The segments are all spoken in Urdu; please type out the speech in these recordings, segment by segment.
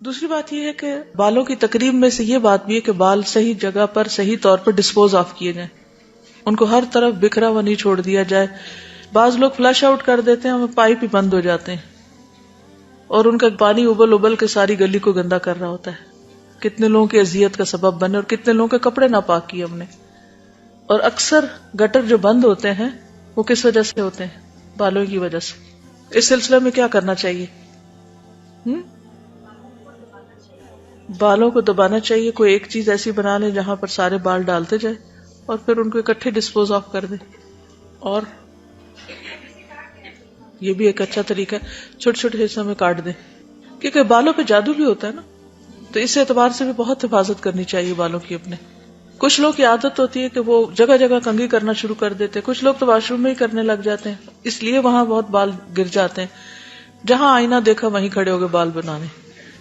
دوسری بات یہ ہے کہ بالوں کی تقریب میں سے یہ بات بھی ہے کہ بال صحیح جگہ پر صحیح طور پر ڈسپوز آف کیے جائیں، ان کو ہر طرف بکھرا ہوا نہیں چھوڑ دیا جائے. بعض لوگ فلش آؤٹ کر دیتے ہیں، وہ پائپ ہی بند ہو جاتے ہیں اور ان کا پانی ابل ابل کے ساری گلی کو گندا کر رہا ہوتا ہے. کتنے لوگوں کی اذیت کا سبب بنے اور کتنے لوگوں کے کپڑے ناپاک کیے ہم نے. اور اکثر گٹر جو بند ہوتے ہیں وہ کس وجہ سے ہوتے ہیں؟ بالوں کی وجہ سے. اس سلسلے میں کیا کرنا چاہیے؟ بالوں کو دبانا چاہیے. کوئی ایک چیز ایسی بنا لیں جہاں پر سارے بال ڈالتے جائیں اور پھر ان کو اکٹھے ڈسپوز آف کر دیں. اور یہ بھی ایک اچھا طریقہ ہے، چھوٹے چھوٹے حصوں میں کاٹ دیں، کیونکہ بالوں پہ جادو بھی ہوتا ہے نا، تو اس اعتبار سے بھی بہت حفاظت کرنی چاہیے بالوں کی اپنے. کچھ لوگ کی عادت ہوتی ہے کہ وہ جگہ جگہ کنگھی کرنا شروع کر دیتے، کچھ لوگ تو واش روم میں ہی کرنے لگ جاتے ہیں، اس لیے وہاں بہت بال گر جاتے ہیں. جہاں آئینہ دیکھا وہیں کھڑے ہو گئے بال بنانے.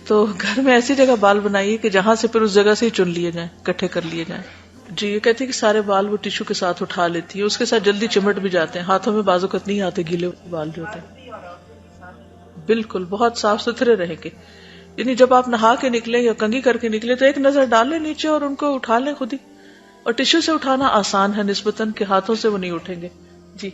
تو گھر میں ایسی جگہ بال بنائیے کہ جہاں سے پھر اس جگہ سے ہی چن لیے جائیں، اکٹھے کر لیے جائیں. جی یہ کہتی ہے کہ سارے بال وہ ٹیشو کے ساتھ اٹھا لیتی ہے، اس کے ساتھ جلدی چمٹ بھی جاتے ہیں، ہاتھوں میں بازو کت نہیں آتے گیلے بال جو ہوتے ہیں. بالکل بہت صاف ستھرے رہیں گے. یعنی جب آپ نہا کے نکلے یا کنگھی کر کے نکلے تو ایک نظر ڈال لیں نیچے اور ان کو اٹھا لیں خود ہی. اور ٹیشو سے اٹھانا آسان ہے نسبتاً کہ ہاتھوں سے وہ نہیں اٹھیں گے. جی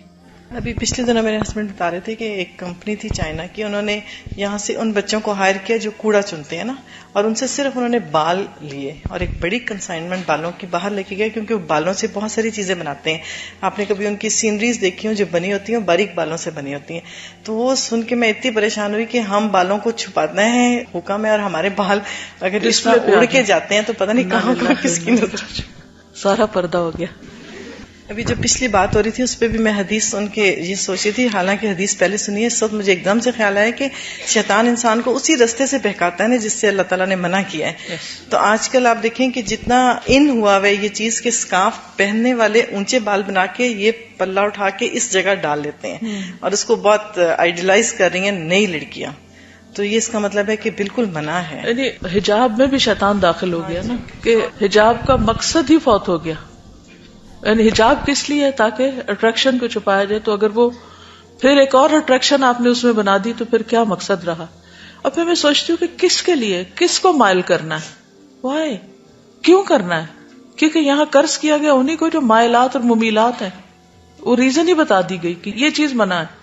ابھی پچھلے دنوں میرے ہسبینڈ بتا رہے تھے کہ ایک کمپنی تھی چائنا کی، انہوں نے یہاں سے ان بچوں کو ہائر کیا جو کوڑا چنتے ہیں نا، اور ان سے صرف انہوں نے بال لیے اور ایک بڑی کنسائنمنٹ بالوں کی باہر لے کے گئے، کیونکہ وہ بالوں سے بہت ساری چیزیں بناتے ہیں. آپ نے کبھی ان کی سینریز دیکھی ہوں جو بنی ہوتی ہیں باریک بالوں سے بنی ہوتی ہیں. تو وہ سن کے میں اتنی پریشان ہوئی کہ ہم بالوں کو چھپاتے ہیں حکم ہے، اور ہمارے بال اگر اس طرح اڑ کے جاتے ہیں تو پتہ نہیں کہاں کس کی نظر سارا پردہ ہو گیا. ابھی جو پچھلی بات ہو رہی تھی اس پہ بھی میں حدیث سن کے یہ سوچی تھی، حالانکہ حدیث پہلے سنی ہے، اس وقت مجھے ایک دم سے خیال آیا کہ شیطان انسان کو اسی رستے سے بہکاتا ہے نا جس سے اللہ تعالیٰ نے منع کیا ہے. تو آج کل آپ دیکھیں کہ جتنا ان ہوا ہے یہ چیز کہ سکارف پہننے والے اونچے بال بنا کے یہ پلہ اٹھا کے اس جگہ ڈال لیتے ہیں اور اس کو بہت آئیڈیلائز کر رہی ہیں نئی لڑکیاں. تو یہ اس کا مطلب ہے کہ بالکل منع ہے. یعنی حجاب میں بھی شیطان داخل ہو گیا نا، کہ حجاب کا مقصد ہی فوت ہو گیا. یعنی حجاب کس لیے ہے؟ تاکہ اٹریکشن کو چھپایا جائے. تو اگر وہ پھر ایک اور اٹریکشن آپ نے اس میں بنا دی تو پھر کیا مقصد رہا؟ اب پھر میں سوچتی ہوں کہ کس کے لیے، کس کو مائل کرنا ہے، وائی، کیوں کرنا ہے؟ کیونکہ یہاں قرض کیا گیا انہیں کو جو مائلات اور ممیلات ہیں. وہ ریزن ہی بتا دی گئی کہ یہ چیز منع ہے.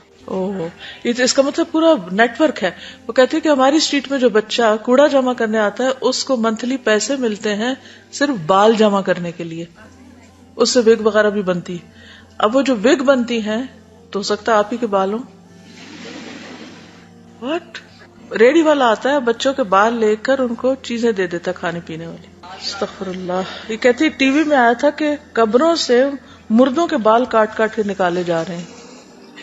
یہ تو اس کا مطلب پورا نیٹ ورک ہے. وہ کہتے ہیں کہ ہماری اسٹریٹ میں جو بچہ کوڑا جمع کرنے آتا ہے اس کو منتھلی پیسے ملتے ہیں صرف بال جمع کرنے کے لیے، اس سے وگ وغیرہ بھی بنتی ہے. اب وہ جو وگ بنتی ہیں تو ہو سکتا ہے آپ ہی کے بال ہوں. واٹ؟ ریڈی والا آتا ہے بچوں کے بال لے کر ان کو چیزیں دے دیتا کھانے پینے والی. استغفر اللہ. یہ کہتی ٹی وی میں آیا تھا کہ قبروں سے مردوں کے بال کاٹ کاٹ کے نکالے جا رہے ہیں.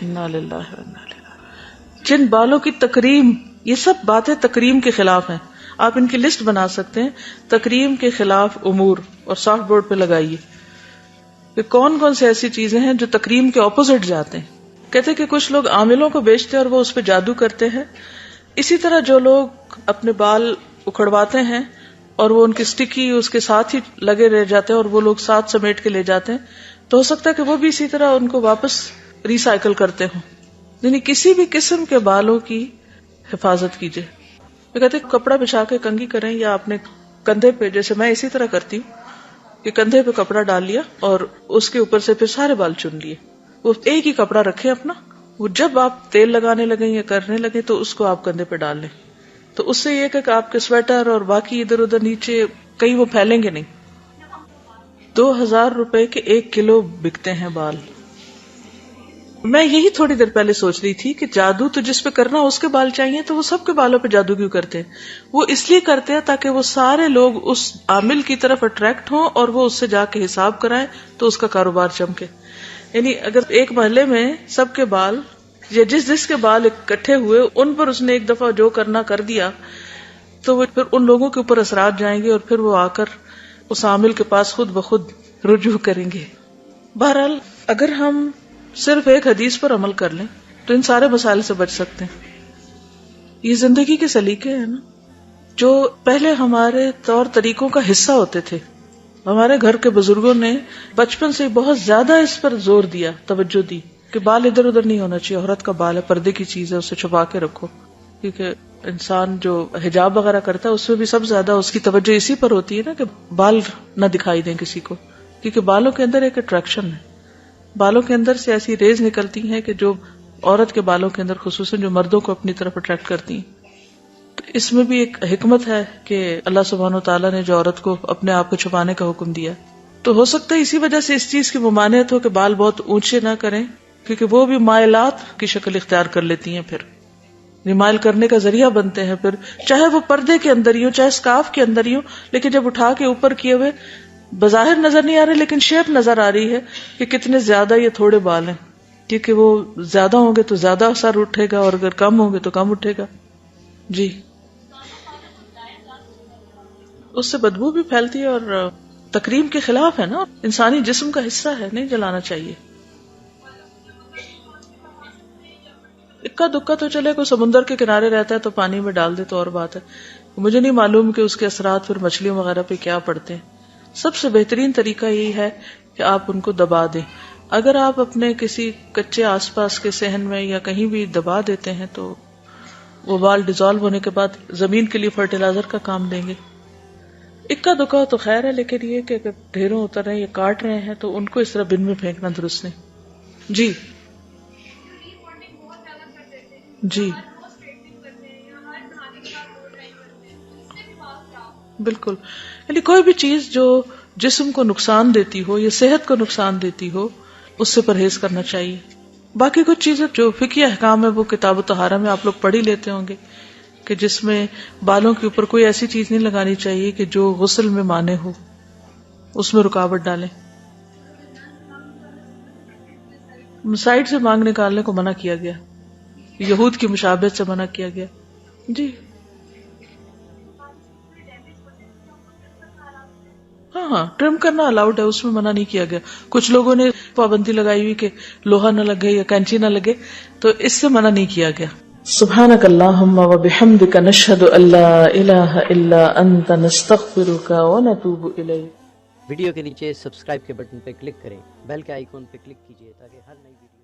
انا للہ و انا الیہ راجعون. جن بالوں کی تکریم، یہ سب باتیں تکریم کے خلاف ہیں. آپ ان کی لسٹ بنا سکتے ہیں، تکریم کے خلاف امور، اور سافٹ بورڈ پہ لگائیے کہ کون کون سے ایسی چیزیں ہیں جو تکریم کے اپوزٹ جاتے ہیں. کہتے کہ کچھ لوگ عاملوں کو بیچتے ہیں اور وہ اس پہ جادو کرتے ہیں. اسی طرح جو لوگ اپنے بال اکھڑواتے ہیں اور وہ ان کی سٹکی اس کے ساتھ ہی لگے رہ جاتے ہیں اور وہ لوگ ساتھ سمیٹ کے لے جاتے ہیں، تو ہو سکتا ہے کہ وہ بھی اسی طرح ان کو واپس ریسائیکل کرتے ہوں. یعنی کسی بھی قسم کے بالوں کی حفاظت کیجیے. وہ کہتے ہیں کپڑا بچھا کے کنگھی کریں یا اپنے کندھے پہ، جیسے میں اسی طرح کرتی ہوں کہ کندھے پہ کپڑا ڈال لیا اور اس کے اوپر سے پھر سارے بال چن لیے. وہ ایک ہی کپڑا رکھے اپنا، وہ جب آپ تیل لگانے لگیں یا کرنے لگے تو اس کو آپ کندھے پہ ڈال لیں. تو اس سے یہ کہ آپ کے سویٹر اور باقی ادھر ادھر نیچے کہیں وہ پھیلیں گے نہیں. 2000 روپے کے 1 کلو بکتے ہیں بال. میں یہی تھوڑی دیر پہلے سوچ رہی تھی کہ جادو تو جس پہ کرنا اس کے بال چاہیے، تو وہ سب کے بالوں پہ جادو کیوں کرتے ہیں؟ وہ اس لیے کرتے ہیں تاکہ وہ سارے لوگ اس عامل کی طرف اٹریکٹ ہوں اور وہ اس سے جا کے حساب کرائیں تو اس کا کاروبار چمکے. یعنی اگر ایک محلے میں سب کے بال یا جس کے بال اکٹھے ہوئے ان پر اس نے ایک دفعہ جو کرنا کر دیا تو وہ پھر ان لوگوں کے اوپر اثرات جائیں گے اور پھر وہ آ کر اس عامل کے پاس خود بخود رجوع کریں گے. بہرحال اگر ہم صرف ایک حدیث پر عمل کر لیں تو ان سارے مسائل سے بچ سکتے ہیں. یہ زندگی کے سلیقے ہیں نا جو پہلے ہمارے طور طریقوں کا حصہ ہوتے تھے. ہمارے گھر کے بزرگوں نے بچپن سے بہت زیادہ اس پر زور دیا، توجہ دی کہ بال ادھر ادھر نہیں ہونا چاہیے. عورت کا بال ہے، پردے کی چیز ہے، اسے چھپا کے رکھو. کیونکہ انسان جو حجاب وغیرہ کرتا ہے اس میں بھی سب سے زیادہ اس کی توجہ اسی پر ہوتی ہے نا کہ بال نہ دکھائی دیں کسی کو، کیونکہ بالوں کے اندر ایک اٹریکشن ہے، بالوں کے اندر سے ایسی ریز نکلتی ہیں کہ جو عورت کے بالوں کے اندر خصوصاً جو مردوں کو اپنی طرف اٹریکٹ کرتی ہیں. تو اس میں بھی ایک حکمت ہے کہ اللہ سبحانہ وتعالیٰ نے جو عورت کو اپنے آپ کو چھپانے کا حکم دیا، تو ہو سکتا ہے اسی وجہ سے اس چیز کی ممانعت ہو کہ بال بہت اونچے نہ کریں، کیونکہ وہ بھی مائلات کی شکل اختیار کر لیتی ہیں، پھر مائل کرنے کا ذریعہ بنتے ہیں، پھر چاہے وہ پردے کے اندر ہی ہو چاہے اسکارف کے اندر ہی ہو، لیکن جب اٹھا کے اوپر کیے ہوئے بظاہر نظر نہیں آ رہے لیکن شیپ نظر آ رہی ہے کہ کتنے زیادہ یہ تھوڑے بال ہیں، کیونکہ وہ زیادہ ہوں گے تو زیادہ اثر اٹھے گا اور اگر کم ہوں گے تو کم اٹھے گا. جی اس سے بدبو بھی پھیلتی ہے اور تکریم کے خلاف ہے نا، انسانی جسم کا حصہ ہے، نہیں جلانا چاہیے. اکا دکا تو چلے کوئی سمندر کے کنارے رہتا ہے تو پانی میں ڈال دے تو اور بات ہے، مجھے نہیں معلوم کہ اس کے اثرات پھر مچھلیوں وغیرہ پہ کیا پڑتے ہیں. سب سے بہترین طریقہ یہی ہے کہ آپ ان کو دبا دیں. اگر آپ اپنے کسی کچے آس پاس کے صحن میں یا کہیں بھی دبا دیتے ہیں تو وہ بال ڈیزالو ہونے کے بعد زمین کے لیے فرٹیلائزر کا کام دیں گے. اکا دکا تو خیر ہے، لیکن یہ کہ اگر ڈھیروں اتر رہے ہیں یا کاٹ رہے ہیں تو ان کو اس طرح بن میں پھینکنا درست نہیں. جی جی بالکل، یعنی کوئی بھی چیز جو جسم کو نقصان دیتی ہو یا صحت کو نقصان دیتی ہو اس سے پرہیز کرنا چاہیے. باقی کچھ چیزیں جو فقہی احکام ہے وہ کتاب طہارہ میں آپ لوگ پڑھ ہی لیتے ہوں گے کہ جس میں بالوں کے اوپر کوئی ایسی چیز نہیں لگانی چاہیے کہ جو غسل میں مانع ہو، اس میں رکاوٹ ڈالیں. سائڈ سے مانگ نکالنے کو منع کیا گیا، یہود کی مشابہت سے منع کیا گیا. جی ہاں ٹرم کرنا الاؤڈ ہے، اس میں منع نہیں کیا گیا. کچھ لوگوں نے پابندی لگائی ہوئی کہ لوہا نہ لگے یا کینچی نہ لگے، تو اس سے منع نہیں کیا گیا. سبحانک اللہم و بحمدک نشہد ان لا الہ الا انت نستغفرک و نتوب الیک. ویڈیو کے نیچے سبسکرائب کے بٹن پہ کلک کریں، بیل کے آئیکن پہ کلک کیجیے تاکہ ہر نئی ویڈیو